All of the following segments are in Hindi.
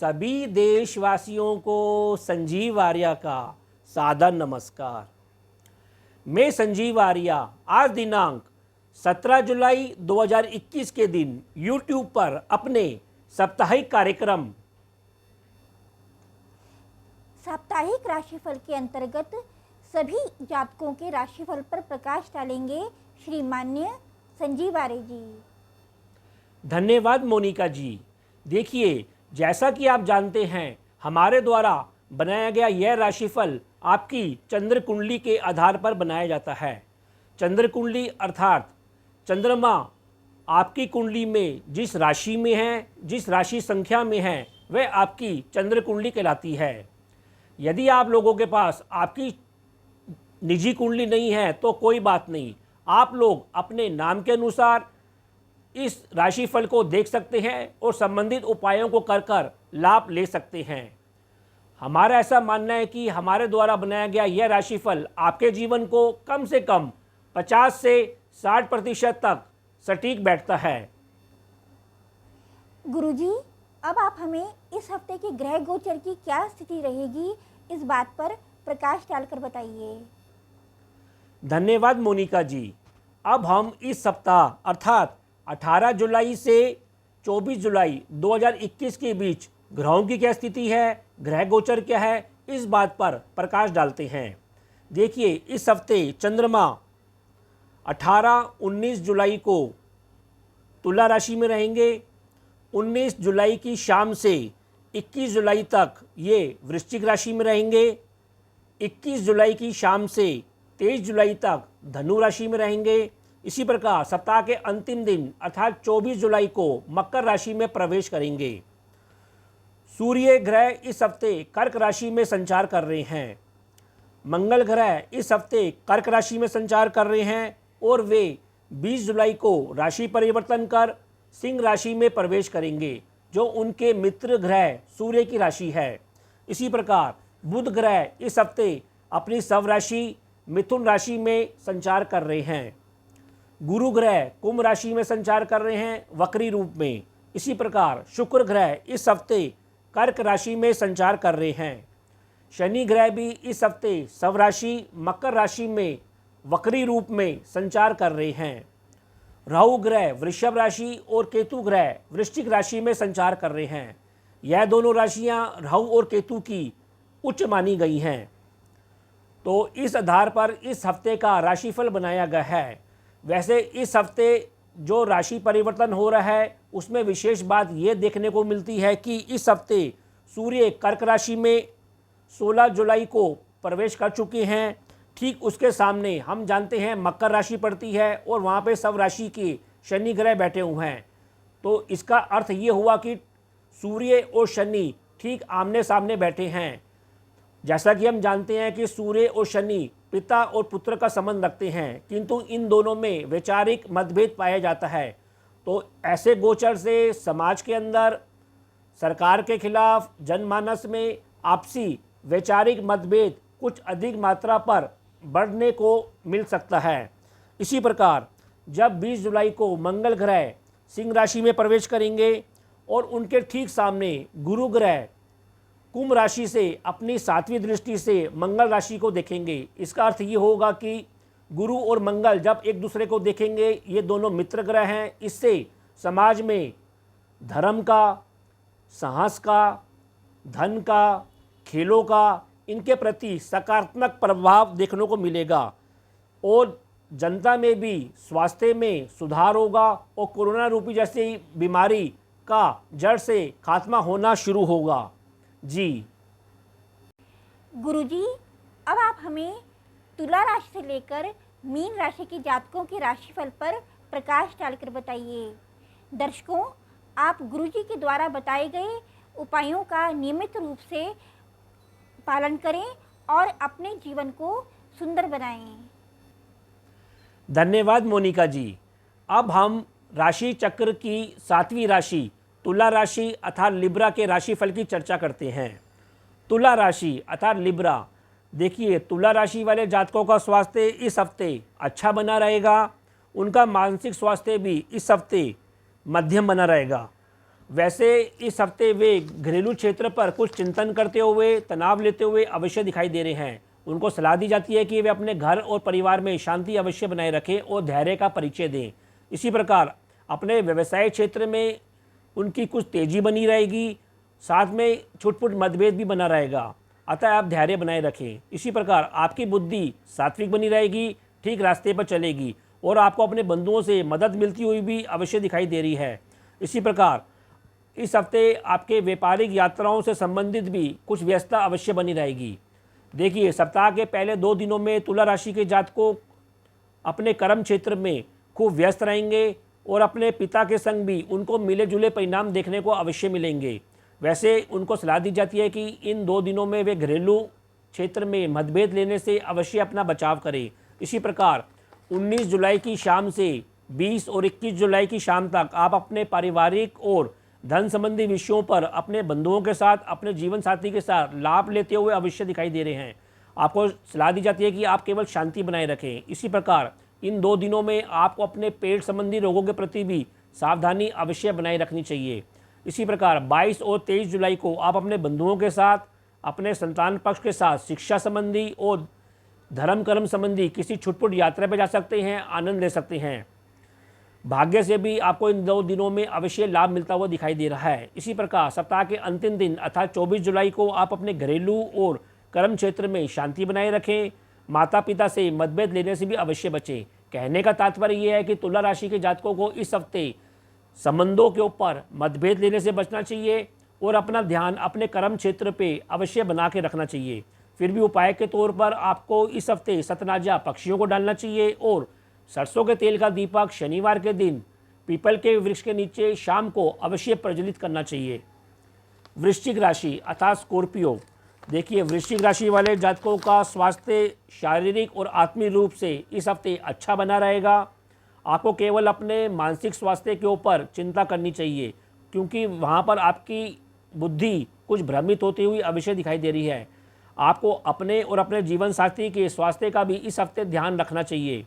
सभी देशवासियों को संजीव आर्या का सादर नमस्कार। मैं संजीव आर्या आज दिनांक 17 जुलाई 2021 के दिन YouTube पर अपने साप्ताहिक कार्यक्रम साप्ताहिक राशिफल के अंतर्गत सभी जातकों के राशिफल पर प्रकाश डालेंगे श्री मान्य संजीव आर्य जी। धन्यवाद मोनिका जी। देखिए, जैसा कि आप जानते हैं, हमारे द्वारा बनाया गया यह राशिफल आपकी चंद्र कुंडली के आधार पर बनाया जाता है। चंद्र कुंडली अर्थात चंद्रमा आपकी कुंडली में जिस राशि में है, जिस राशि संख्या में है, वह आपकी चंद्र कुंडली कहलाती है। यदि आप लोगों के पास आपकी निजी कुंडली नहीं है तो कोई बात नहीं, आप लोग अपने नाम के अनुसार इस राशिफल को देख सकते हैं और संबंधित उपायों को कर कर लाभ ले सकते हैं। हमारा ऐसा मानना है कि हमारे द्वारा बनाया गया यह राशिफल आपके जीवन को कम से कम 50 से 60% तक सटीक बैठता है। गुरुजी, अब आप हमें इस हफ्ते की ग्रह गोचर की क्या स्थिति रहेगी, इस बात पर प्रकाश डालकर बताइए। धन्यवाद मोनिका जी। अब हम इस सप्ताह अर्थात 18 जुलाई से 24 जुलाई 2021 के बीच ग्रहों की क्या स्थिति है, ग्रह गोचर क्या है, इस बात पर प्रकाश डालते हैं। देखिए, इस हफ्ते चंद्रमा 18-19 जुलाई को तुला राशि में रहेंगे। 19 जुलाई की शाम से 21 जुलाई तक ये वृश्चिक राशि में रहेंगे। 21 जुलाई की शाम से 23 जुलाई तक धनु राशि में रहेंगे। इसी प्रकार सप्ताह के अंतिम दिन अर्थात 24 जुलाई को मकर राशि में प्रवेश करेंगे। सूर्य ग्रह इस हफ्ते कर्क राशि में संचार कर रहे हैं। मंगल ग्रह इस हफ्ते कर्क राशि में संचार कर रहे हैं और वे 20 जुलाई को राशि परिवर्तन कर सिंह राशि में प्रवेश करेंगे, जो उनके मित्र ग्रह सूर्य की राशि है। इसी प्रकार बुध ग्रह इस हफ्ते अपनी स्वराशि मिथुन राशि में संचार कर रहे हैं। गुरु ग्रह कुंभ राशि में संचार कर रहे हैं वक्री रूप में। इसी प्रकार शुक्र ग्रह इस हफ्ते कर्क राशि में संचार कर रहे हैं। शनि ग्रह भी इस हफ्ते स्वराशि मकर राशि में वक्री रूप में संचार कर रहे हैं। राहु ग्रह वृषभ राशि और केतु ग्रह वृश्चिक राशि में संचार कर रहे हैं। यह दोनों राशियां राहु और केतु की उच्च मानी गई हैं। तो इस आधार पर इस हफ्ते का राशिफल बनाया गया है। वैसे इस हफ्ते जो राशि परिवर्तन हो रहा है उसमें विशेष बात ये देखने को मिलती है कि इस हफ्ते सूर्य कर्क राशि में 16 जुलाई को प्रवेश कर चुके हैं। ठीक उसके सामने हम जानते हैं मकर राशि पड़ती है और वहाँ पे सब राशि के शनि ग्रह बैठे हुए हैं। तो इसका अर्थ ये हुआ कि सूर्य और शनि ठीक आमने सामने बैठे हैं। जैसा कि हम जानते हैं कि सूर्य और शनि पिता और पुत्र का संबंध रखते हैं, किंतु इन दोनों में वैचारिक मतभेद पाया जाता है। तो ऐसे गोचर से समाज के अंदर, सरकार के खिलाफ, जनमानस में आपसी वैचारिक मतभेद कुछ अधिक मात्रा पर बढ़ने को मिल सकता है। इसी प्रकार जब 20 जुलाई को मंगल ग्रह सिंह राशि में प्रवेश करेंगे और उनके ठीक सामने गुरु ग्रह कुंभ राशि से अपनी 7वीं दृष्टि से मंगल राशि को देखेंगे, इसका अर्थ ये होगा कि गुरु और मंगल जब एक दूसरे को देखेंगे, ये दोनों मित्र ग्रह हैं। इससे समाज में धर्म का, साहस का, धन का, खेलों का, इनके प्रति सकारात्मक प्रभाव देखने को मिलेगा और जनता में भी स्वास्थ्य में सुधार होगा और कोरोना रूपी जैसी बीमारी का जड़ से खात्मा होना शुरू होगा। जी गुरुजी, अब आप हमें तुला राशि से लेकर मीन राशि के जातकों के राशिफल पर प्रकाश डालकर बताइए। दर्शकों, आप गुरुजी के द्वारा बताए गए उपायों का नियमित रूप से पालन करें और अपने जीवन को सुंदर बनाएं। धन्यवाद मोनिका जी। अब हम राशि चक्र की 7वीं राशि तुला राशि अर्थात लिब्रा के राशिफल की चर्चा करते हैं। तुला राशि अर्थात लिब्रा, देखिए तुला राशि वाले जातकों का स्वास्थ्य इस हफ्ते अच्छा बना रहेगा। उनका मानसिक स्वास्थ्य भी इस हफ्ते मध्यम बना रहेगा। वैसे इस हफ्ते वे घरेलू क्षेत्र पर कुछ चिंतन करते हुए, तनाव लेते हुए अवश्य दिखाई दे रहे हैं। उनको सलाह दी जाती है कि वे अपने घर और परिवार में शांति अवश्य बनाए रखें और धैर्य का परिचय दें। इसी प्रकार अपने व्यवसाय क्षेत्र में उनकी कुछ तेजी बनी रहेगी, साथ में छुटपुट मतभेद भी बना रहेगा, अतः आप धैर्य बनाए रखें। इसी प्रकार आपकी बुद्धि सात्विक बनी रहेगी, ठीक रास्ते पर चलेगी और आपको अपने बंधुओं से मदद मिलती हुई भी अवश्य दिखाई दे रही है। इसी प्रकार इस हफ्ते आपके व्यापारिक यात्राओं से संबंधित भी कुछ व्यस्तता अवश्य बनी रहेगी। देखिए, सप्ताह के पहले 2 दिनों में तुला राशि के जातकों अपने कर्म क्षेत्र में खूब व्यस्त रहेंगे और अपने पिता के संग भी उनको मिले जुले परिणाम देखने को अवश्य मिलेंगे। वैसे उनको सलाह दी जाती है कि इन 2 दिनों में वे घरेलू क्षेत्र में मतभेद लेने से अवश्य अपना बचाव करें। इसी प्रकार 19 जुलाई की शाम से 20 और 21 जुलाई की शाम तक आप अपने पारिवारिक और धन संबंधी विषयों पर अपने बंधुओं के साथ, अपने जीवन साथी के साथ लाभ लेते हुए अवश्य दिखाई दे रहे हैं। आपको सलाह दी जाती है कि आप केवल शांति बनाए रखें। इसी प्रकार इन 2 दिनों में आपको अपने पेट संबंधी रोगों के प्रति भी सावधानी अवश्य बनाए रखनी चाहिए। इसी प्रकार 22 और 23 जुलाई को आप अपने बंधुओं के साथ, अपने संतान पक्ष के साथ शिक्षा संबंधी और धर्म कर्म संबंधी किसी छुटपुट यात्रा पर जा सकते हैं, आनंद ले सकते हैं। भाग्य से भी आपको इन 2 दिनों में अवश्य लाभ मिलता हुआ दिखाई दे रहा है। इसी प्रकार सप्ताह के अंतिम दिन अर्थात 24 जुलाई को आप अपने घरेलू और कर्म क्षेत्र में शांति बनाए रखें। माता पिता से मतभेद लेने से भी अवश्य बचें। कहने का तात्पर्य यह है कि तुला राशि के जातकों को इस हफ्ते संबंधों के ऊपर मतभेद लेने से बचना चाहिए और अपना ध्यान अपने कर्म क्षेत्र पे अवश्य बना के रखना चाहिए। फिर भी उपाय के तौर पर आपको इस हफ्ते सतनाजा पक्षियों को डालना चाहिए और सरसों के तेल का दीपक शनिवार के दिन पीपल के वृक्ष के नीचे शाम को अवश्य प्रज्वलित करना चाहिए। वृश्चिक राशि अर्थात स्कॉर्पियो। देखिए, वृश्चिक राशि वाले जातकों का स्वास्थ्य शारीरिक और आत्मिक रूप से इस हफ्ते अच्छा बना रहेगा। आपको केवल अपने मानसिक स्वास्थ्य के ऊपर चिंता करनी चाहिए, क्योंकि वहाँ पर आपकी बुद्धि कुछ भ्रमित होती हुई अवश्य दिखाई दे रही है। आपको अपने और अपने जीवन साथी के स्वास्थ्य का भी इस हफ्ते ध्यान रखना चाहिए।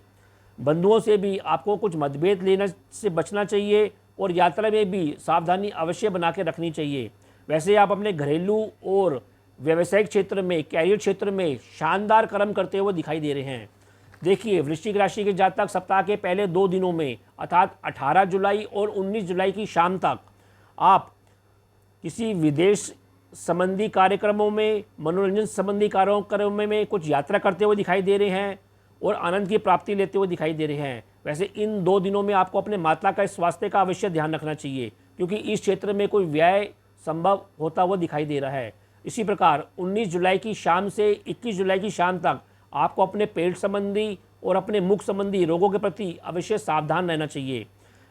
बंधुओं से भी आपको कुछ मतभेद लेने से बचना चाहिए और यात्रा में भी सावधानी अवश्य बना के रखनी चाहिए। वैसे आप अपने घरेलू और व्यावसायिक क्षेत्र में, कैरियर क्षेत्र में शानदार कर्म करते हुए दिखाई दे रहे हैं। देखिए, वृश्चिक राशि के जातक सप्ताह के पहले 2 दिनों में अर्थात 18 जुलाई और 19 जुलाई की शाम तक आप किसी विदेश संबंधी कार्यक्रमों में, मनोरंजन संबंधी कार्यक्रमों में कुछ यात्रा करते हुए दिखाई दे रहे हैं और आनंद की प्राप्ति लेते हुए दिखाई दे रहे हैं। वैसे इन 2 दिनों में आपको अपने माता का स्वास्थ्य का अवश्य ध्यान रखना चाहिए, क्योंकि इस क्षेत्र में कोई व्यय संभव होता हुआ दिखाई दे रहा है। इसी प्रकार 19 जुलाई की शाम से 21 जुलाई की शाम तक आपको अपने पेट संबंधी और अपने मुख संबंधी रोगों के प्रति अवश्य सावधान रहना चाहिए।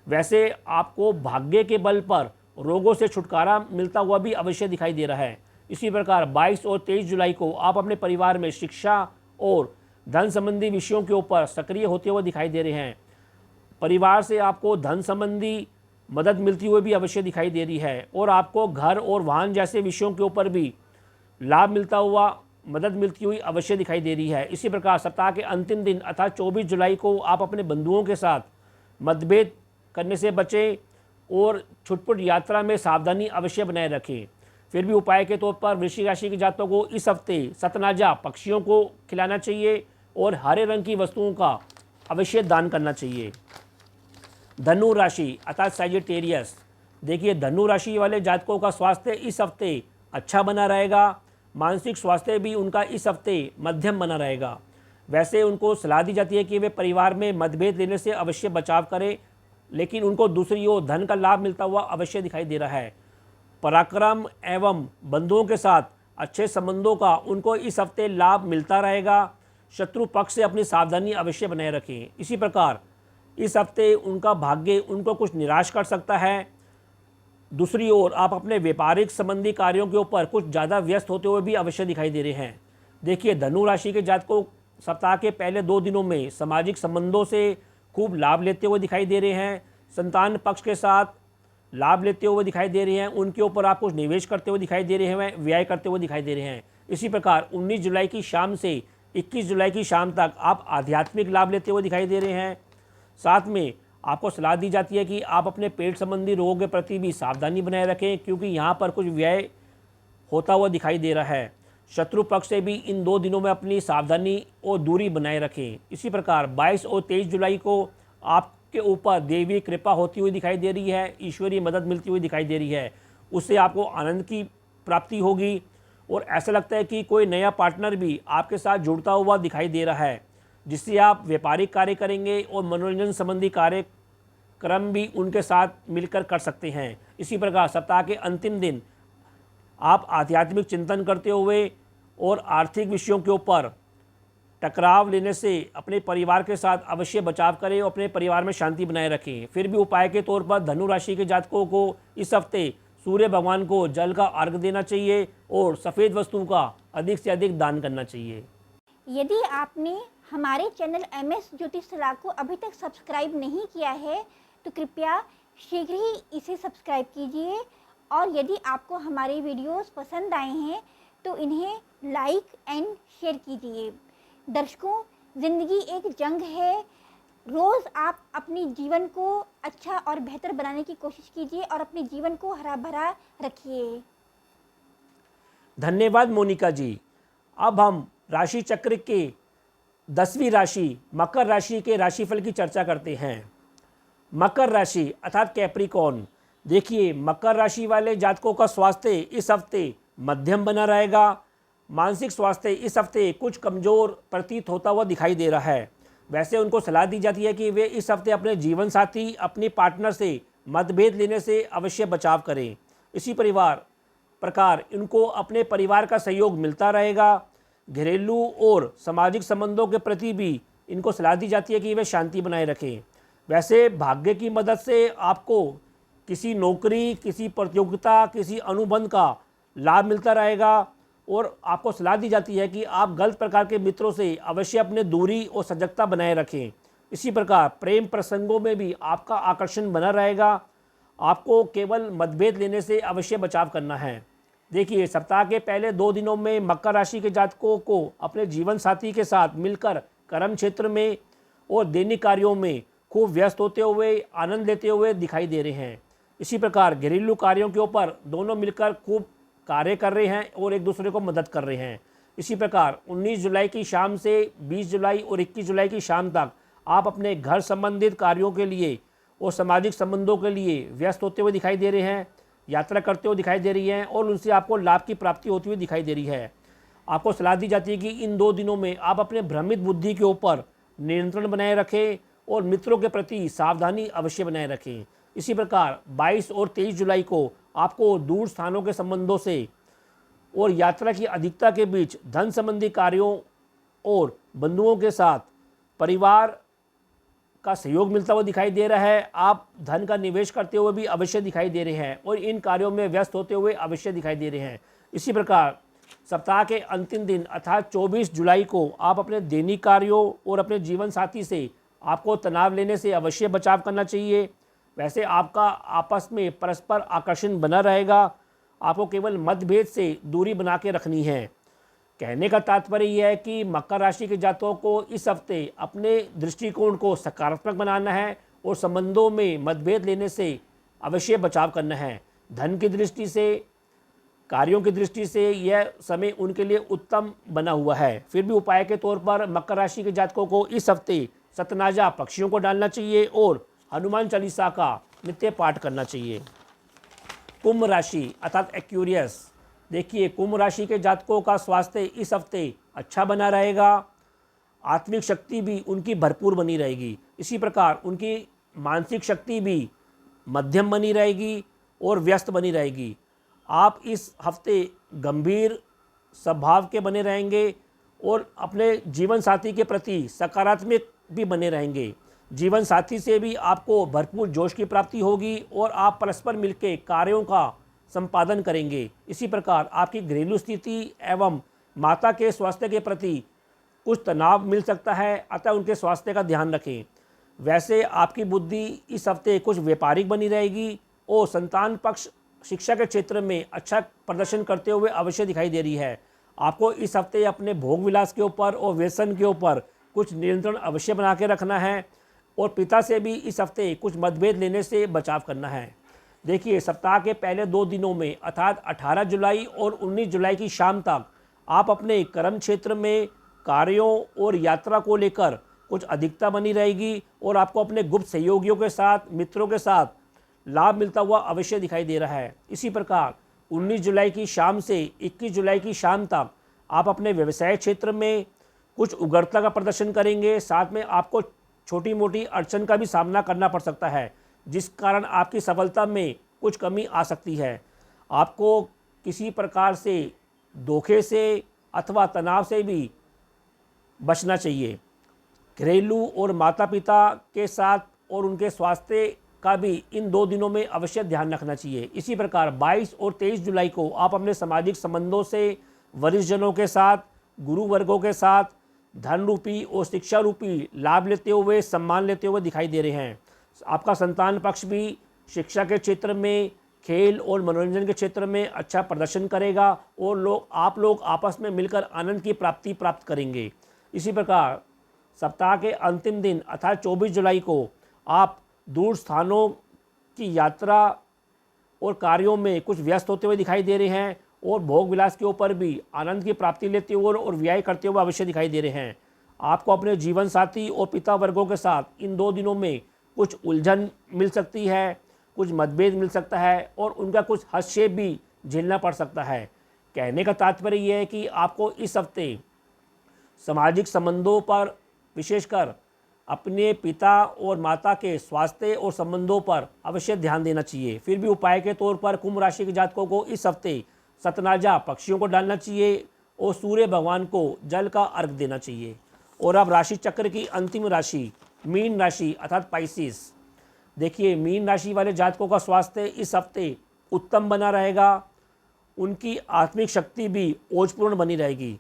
वैसे आपको भाग्य के बल पर रोगों से छुटकारा मिलता हुआ भी अवश्य दिखाई दे रहा है। इसी प्रकार 22 और 23 जुलाई को आप अपने परिवार में शिक्षा और धन संबंधी विषयों के ऊपर सक्रिय होते हुए दिखाई दे रहे हैं। परिवार से आपको धन संबंधी मदद मिलती हुई भी अवश्य दिखाई दे रही है और आपको घर और वाहन जैसे विषयों के ऊपर भी लाभ मिलता हुआ, मदद मिलती हुई अवश्य दिखाई दे रही है। इसी प्रकार सप्ताह के अंतिम दिन अर्थात 24 जुलाई को आप अपने बंधुओं के साथ मतभेद करने से बचें और छुटपुट यात्रा में सावधानी अवश्य बनाए रखें। फिर भी उपाय के तौर पर वृश्चिक राशि के जातकों को इस हफ्ते सतनाजा पक्षियों को खिलाना चाहिए और हरे रंग की वस्तुओं का अवश्य दान करना चाहिए। धनु राशि अर्थात सैजिटेरियस। देखिए, धनु राशि वाले जातकों का स्वास्थ्य इस हफ्ते अच्छा बना रहेगा। मानसिक स्वास्थ्य भी उनका इस हफ्ते मध्यम बना रहेगा। वैसे उनको सलाह दी जाती है कि वे परिवार में मतभेद लेने से अवश्य बचाव करें, लेकिन उनको दूसरी ओर धन का लाभ मिलता हुआ अवश्य दिखाई दे रहा है। पराक्रम एवं बंधुओं के साथ अच्छे संबंधों का उनको इस हफ्ते लाभ मिलता रहेगा। शत्रु पक्ष से अपनी सावधानी अवश्य बनाए रखें। इसी प्रकार इस हफ्ते उनका भाग्य उनको कुछ निराश कर सकता है। दूसरी ओर आप अपने व्यापारिक संबंधी कार्यों के ऊपर कुछ ज़्यादा व्यस्त होते हुए भी अवश्य दिखाई दे रहे हैं। देखिए, धनु राशि के जातकों सप्ताह के पहले 2 दिनों में सामाजिक संबंधों से खूब लाभ लेते हुए दिखाई दे रहे हैं। संतान पक्ष के साथ लाभ लेते हुए दिखाई दे रहे हैं। उनके ऊपर आप कुछ निवेश करते हुए दिखाई दे रहे हैं, व्यय करते हुए दिखाई दे रहे हैं। इसी प्रकार 19 जुलाई की शाम से 21 जुलाई की शाम तक आप आध्यात्मिक लाभ लेते हुए दिखाई दे रहे हैं। साथ में आपको सलाह दी जाती है कि आप अपने पेट संबंधी रोगों के प्रति भी सावधानी बनाए रखें, क्योंकि यहाँ पर कुछ व्यय होता हुआ दिखाई दे रहा है। शत्रु पक्ष से भी इन 2 दिनों में अपनी सावधानी और दूरी बनाए रखें। इसी प्रकार 22 और 23 जुलाई को आपके ऊपर देवी कृपा होती हुई दिखाई दे रही है, ईश्वरीय मदद मिलती हुई दिखाई दे रही है। उससे आपको आनंद की प्राप्ति होगी और ऐसा लगता है कि कोई नया पार्टनर भी आपके साथ जुड़ता हुआ दिखाई दे रहा है, जिससे आप व्यापारिक कार्य करेंगे और मनोरंजन संबंधी कार्यक्रम भी उनके साथ मिलकर कर सकते हैं। इसी प्रकार सप्ताह के अंतिम दिन आप आध्यात्मिक चिंतन करते हुए और आर्थिक विषयों के ऊपर टकराव लेने से अपने परिवार के साथ अवश्य बचाव करें और अपने परिवार में शांति बनाए रखें। फिर भी उपाय के तौर पर धनु राशि के जातकों को इस हफ्ते सूर्य भगवान को जल का अर्घ देना चाहिए और सफ़ेद वस्तु का अधिक से अधिक दान करना चाहिए। यदि आपने हमारे चैनल MS ज्योतिष सलाह को अभी तक सब्सक्राइब नहीं किया है तो कृपया शीघ्र ही इसे सब्सक्राइब कीजिए, और यदि आपको हमारे वीडियोस पसंद आए हैं तो इन्हें लाइक एंड शेयर कीजिए। दर्शकों, ज़िंदगी एक जंग है। रोज़ आप अपने जीवन को अच्छा और बेहतर बनाने की कोशिश कीजिए और अपने जीवन को हरा भरा रखिए। धन्यवाद मोनिका जी। अब हम राशि चक्र के 10वीं राशि मकर राशि के राशिफल की चर्चा करते हैं। मकर राशि अर्थात कैप्रिकॉर्न। देखिए, मकर राशि वाले जातकों का स्वास्थ्य इस हफ्ते मध्यम बना रहेगा। मानसिक स्वास्थ्य इस हफ्ते कुछ कमज़ोर प्रतीत होता हुआ दिखाई दे रहा है। वैसे उनको सलाह दी जाती है कि वे इस हफ्ते अपने जीवन साथी, अपने पार्टनर से मतभेद लेने से अवश्य बचाव करें। इसी प्रकार इनको अपने परिवार का सहयोग मिलता रहेगा। घरेलू और सामाजिक संबंधों के प्रति भी इनको सलाह दी जाती है कि वे शांति बनाए रखें। वैसे भाग्य की मदद से आपको किसी नौकरी, किसी प्रतियोगिता, किसी अनुबंध का लाभ मिलता रहेगा और आपको सलाह दी जाती है कि आप गलत प्रकार के मित्रों से अवश्य अपने दूरी और सजगता बनाए रखें। इसी प्रकार प्रेम प्रसंगों में भी आपका आकर्षण बना रहेगा। आपको केवल मतभेद लेने से अवश्य बचाव करना है। देखिए, सप्ताह के पहले 2 दिनों में मकर राशि के जातकों को अपने जीवन साथी के साथ मिलकर कर्म क्षेत्र में और दैनिक कार्यों में खूब व्यस्त होते हुए, आनंद लेते हुए दिखाई दे रहे हैं। इसी प्रकार घरेलू कार्यों के ऊपर दोनों मिलकर खूब कार्य कर रहे हैं और एक दूसरे को मदद कर रहे हैं। इसी प्रकार 19 जुलाई की शाम से 20 जुलाई और 21 जुलाई की शाम तक आप अपने घर संबंधित कार्यों के लिए और सामाजिक संबंधों के लिए व्यस्त होते हुए दिखाई दे रहे हैं, यात्रा करते हुए दिखाई दे रही हैं और उनसे आपको लाभ की प्राप्ति होती हुई दिखाई दे रही है। आपको सलाह दी जाती है कि इन 2 दिनों में आप अपने भ्रमित बुद्धि के ऊपर नियंत्रण बनाए रखें और मित्रों के प्रति सावधानी अवश्य बनाए रखें। इसी प्रकार 22 और 23 जुलाई को आपको दूर स्थानों के संबंधों से और यात्रा की अधिकता के बीच धन संबंधी कार्यों और बंधुओं के साथ परिवार का सहयोग मिलता हुआ दिखाई दे रहा है। आप धन का निवेश करते हुए भी अवश्य दिखाई दे रहे हैं और इन कार्यों में व्यस्त होते हुए अवश्य दिखाई दे रहे हैं। इसी प्रकार सप्ताह के अंतिम दिन अर्थात 24 जुलाई को आप अपने दैनिक कार्यों और अपने जीवन साथी से आपको तनाव लेने से अवश्य बचाव करना चाहिए। वैसे आपका आपस में परस्पर आकर्षण बना रहेगा। आपको केवल मतभेद से दूरी बना के रखनी है। कहने का तात्पर्य यह है कि मकर राशि के जातकों को इस हफ्ते अपने दृष्टिकोण को सकारात्मक बनाना है और संबंधों में मतभेद लेने से अवश्य बचाव करना है। धन की दृष्टि से, कार्यों की दृष्टि से यह समय उनके लिए उत्तम बना हुआ है। फिर भी उपाय के तौर पर मकर राशि के जातकों को इस हफ्ते सतनाजा पक्षियों को डालना चाहिए और हनुमान चालीसा का नित्य पाठ करना चाहिए। कुंभ राशि अर्थात एक्वेरियस। देखिए, कुंभ राशि के जातकों का स्वास्थ्य इस हफ्ते अच्छा बना रहेगा। आत्मिक शक्ति भी उनकी भरपूर बनी रहेगी। इसी प्रकार उनकी मानसिक शक्ति भी मध्यम बनी रहेगी और व्यस्त बनी रहेगी। आप इस हफ्ते गंभीर स्वभाव के बने रहेंगे और अपने जीवन साथी के प्रति सकारात्मक भी बने रहेंगे। जीवन साथी से भी आपको भरपूर जोश की प्राप्ति होगी और आप परस्पर मिलकर कार्यों का संपादन करेंगे। इसी प्रकार आपकी घरेलू स्थिति एवं माता के स्वास्थ्य के प्रति कुछ तनाव मिल सकता है, अतः उनके स्वास्थ्य का ध्यान रखें। वैसे आपकी बुद्धि इस हफ्ते कुछ व्यापारिक बनी रहेगी और संतान पक्ष शिक्षा के क्षेत्र में अच्छा प्रदर्शन करते हुए अवश्य दिखाई दे रही है। आपको इस हफ्ते अपने भोग विलास के ऊपर और व्यसन के ऊपर कुछ नियंत्रण अवश्य बना के रखना है। और पिता से भी इस हफ्ते कुछ मतभेद लेने से बचाव करना है। देखिए, सप्ताह के पहले 2 दिनों में अर्थात 18 जुलाई और 19 जुलाई की शाम तक आप अपने कर्म क्षेत्र में कार्यों और यात्रा को लेकर कुछ अधिकता बनी रहेगी और आपको अपने गुप्त सहयोगियों के साथ, मित्रों के साथ लाभ मिलता हुआ अवश्य दिखाई दे रहा है। इसी प्रकार 19 जुलाई की शाम से 21 जुलाई की शाम तक आप अपने व्यवसाय क्षेत्र में कुछ उग्रता का प्रदर्शन करेंगे। साथ में आपको छोटी मोटी अड़चन का भी सामना करना पड़ सकता है, जिस कारण आपकी सफलता में कुछ कमी आ सकती है। आपको किसी प्रकार से धोखे से अथवा तनाव से भी बचना चाहिए। घरेलू और माता पिता के साथ और उनके स्वास्थ्य का भी इन 2 दिनों में अवश्य ध्यान रखना चाहिए। इसी प्रकार 22 और 23 जुलाई को आप अपने सामाजिक संबंधों से, वरिष्ठ जनों के साथ, गुरु वर्गों के साथ धन रूपी और शिक्षा रूपी लाभ लेते हुए, सम्मान लेते हुए दिखाई दे रहे हैं। आपका संतान पक्ष भी शिक्षा के क्षेत्र में, खेल और मनोरंजन के क्षेत्र में अच्छा प्रदर्शन करेगा और आप लोग आपस में मिलकर आनंद की प्राप्त करेंगे। इसी प्रकार सप्ताह के अंतिम दिन अर्थात 24 जुलाई को आप दूर स्थानों की यात्रा और कार्यों में कुछ व्यस्त होते हुए दिखाई दे रहे हैं और भोग विलास के ऊपर भी आनंद की प्राप्ति लेते हुए और व्यय करते हुए अवश्य दिखाई दे रहे हैं। आपको अपने जीवन साथी और पिता वर्गों के साथ इन 2 दिनों में कुछ उलझन मिल सकती है, कुछ मतभेद मिल सकता है और उनका कुछ हस्तक्षेप भी झेलना पड़ सकता है। कहने का तात्पर्य यह है कि आपको इस हफ्ते सामाजिक संबंधों पर, विशेषकर अपने पिता और माता के स्वास्थ्य और संबंधों पर अवश्य ध्यान देना चाहिए। फिर भी उपाय के तौर पर कुंभ राशि के जातकों को इस हफ्ते सतनाजा पक्षियों को डालना चाहिए और सूर्य भगवान को जल का अर्घ देना चाहिए। और अब राशि चक्र की अंतिम राशि मीन राशि अर्थात पाइसिस। देखिए, मीन राशि वाले जातकों का स्वास्थ्य इस हफ्ते उत्तम बना रहेगा। उनकी आत्मिक शक्ति भी ओजपूर्ण बनी रहेगी।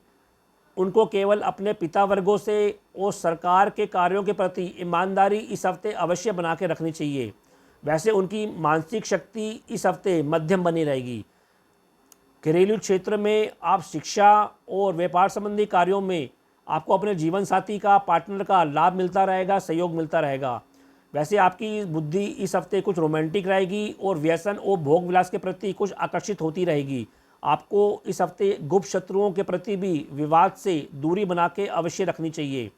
उनको केवल अपने पिता वर्गों से और सरकार के कार्यों के प्रति ईमानदारी इस हफ्ते अवश्य बना के रखनी चाहिए। वैसे उनकी मानसिक शक्ति इस हफ्ते मध्यम बनी रहेगी। घरेलू क्षेत्र में आप शिक्षा और व्यापार संबंधी कार्यों में आपको अपने जीवन साथी का, पार्टनर का लाभ मिलता रहेगा, सहयोग मिलता रहेगा। वैसे आपकी बुद्धि इस हफ्ते कुछ रोमांटिक रहेगी और व्यसन और भोग विलास के प्रति कुछ आकर्षित होती रहेगी। आपको इस हफ्ते गुप्त शत्रुओं के प्रति भी विवाद से दूरी बना के अवश्य रखनी चाहिए।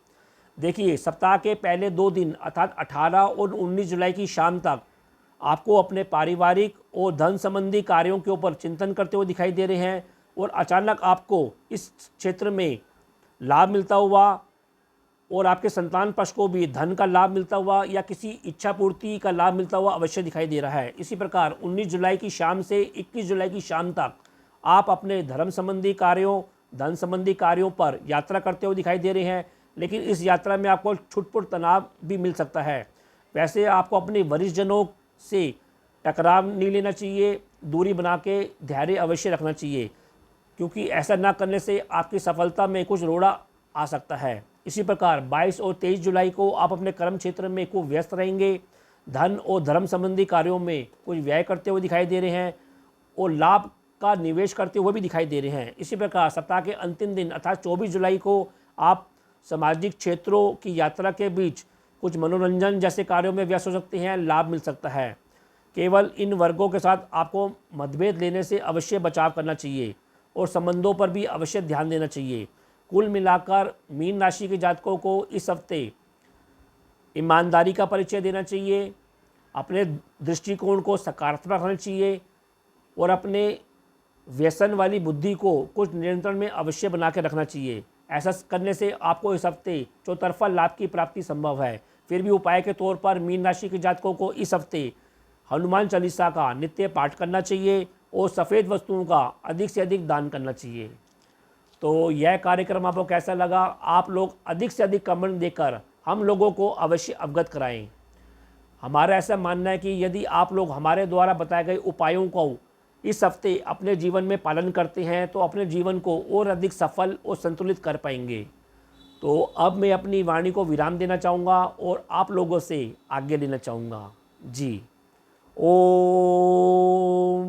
देखिए, सप्ताह के पहले 2 दिन अर्थात 18 और 19 जुलाई की शाम तक आपको अपने पारिवारिक और धन संबंधी कार्यों के ऊपर चिंतन करते हुए दिखाई दे रहे हैं और अचानक आपको इस क्षेत्र में लाभ मिलता हुआ और आपके संतान पक्ष को भी धन का लाभ मिलता हुआ या किसी इच्छा पूर्ति का लाभ मिलता हुआ अवश्य दिखाई दे रहा है। इसी प्रकार 19 जुलाई की शाम से 21 जुलाई की शाम तक आप अपने धर्म संबंधी कार्यों, धन संबंधी कार्यों पर यात्रा करते हुए दिखाई दे रहे हैं, लेकिन इस यात्रा में आपको छुटपुट तनाव भी मिल सकता है। वैसे आपको अपने वरिष्ठ जनों से टकराव नहीं लेना चाहिए, दूरी बना के धैर्य अवश्य रखना चाहिए, क्योंकि ऐसा ना करने से आपकी सफलता में कुछ रोड़ा आ सकता है। इसी प्रकार 22 और 23 जुलाई को आप अपने कर्म क्षेत्र में खूब व्यस्त रहेंगे। धन और धर्म संबंधी कार्यों में कुछ व्यय करते हुए दिखाई दे रहे हैं और लाभ का निवेश करते हुए भी दिखाई दे रहे हैं। इसी प्रकार सप्ताह के अंतिम दिन अर्थात 24 जुलाई को आप सामाजिक क्षेत्रों की यात्रा के बीच कुछ मनोरंजन जैसे कार्यों में व्यस्त हो सकते हैं, लाभ मिल सकता है। केवल इन वर्गों के साथ आपको मतभेद लेने से अवश्य बचाव करना चाहिए और संबंधों पर भी अवश्य ध्यान देना चाहिए। कुल मिलाकर मीन राशि के जातकों को इस हफ्ते ईमानदारी का परिचय देना चाहिए, अपने दृष्टिकोण को सकारात्मक रखना चाहिए और अपने व्यसन वाली बुद्धि को कुछ नियंत्रण में अवश्य बना के रखना चाहिए। ऐसा करने से आपको इस हफ्ते चौतरफा लाभ की प्राप्ति संभव है। फिर भी उपाय के तौर पर मीन राशि के जातकों को इस हफ्ते हनुमान चालीसा का नित्य पाठ करना चाहिए और सफ़ेद वस्तुओं का अधिक से अधिक दान करना चाहिए। तो यह कार्यक्रम आपको कैसा लगा? आप लोग अधिक से अधिक कमेंट देकर हम लोगों को अवश्य अवगत कराएं। हमारा ऐसा मानना है कि यदि आप लोग हमारे द्वारा बताए गए उपायों को इस हफ्ते अपने जीवन में पालन करते हैं तो अपने जीवन को और अधिक सफल और संतुलित कर पाएंगे। तो अब मैं अपनी वाणी को विराम देना चाहूँगा और आप लोगों से आज्ञा लेना चाहूँगा। जी, ओम।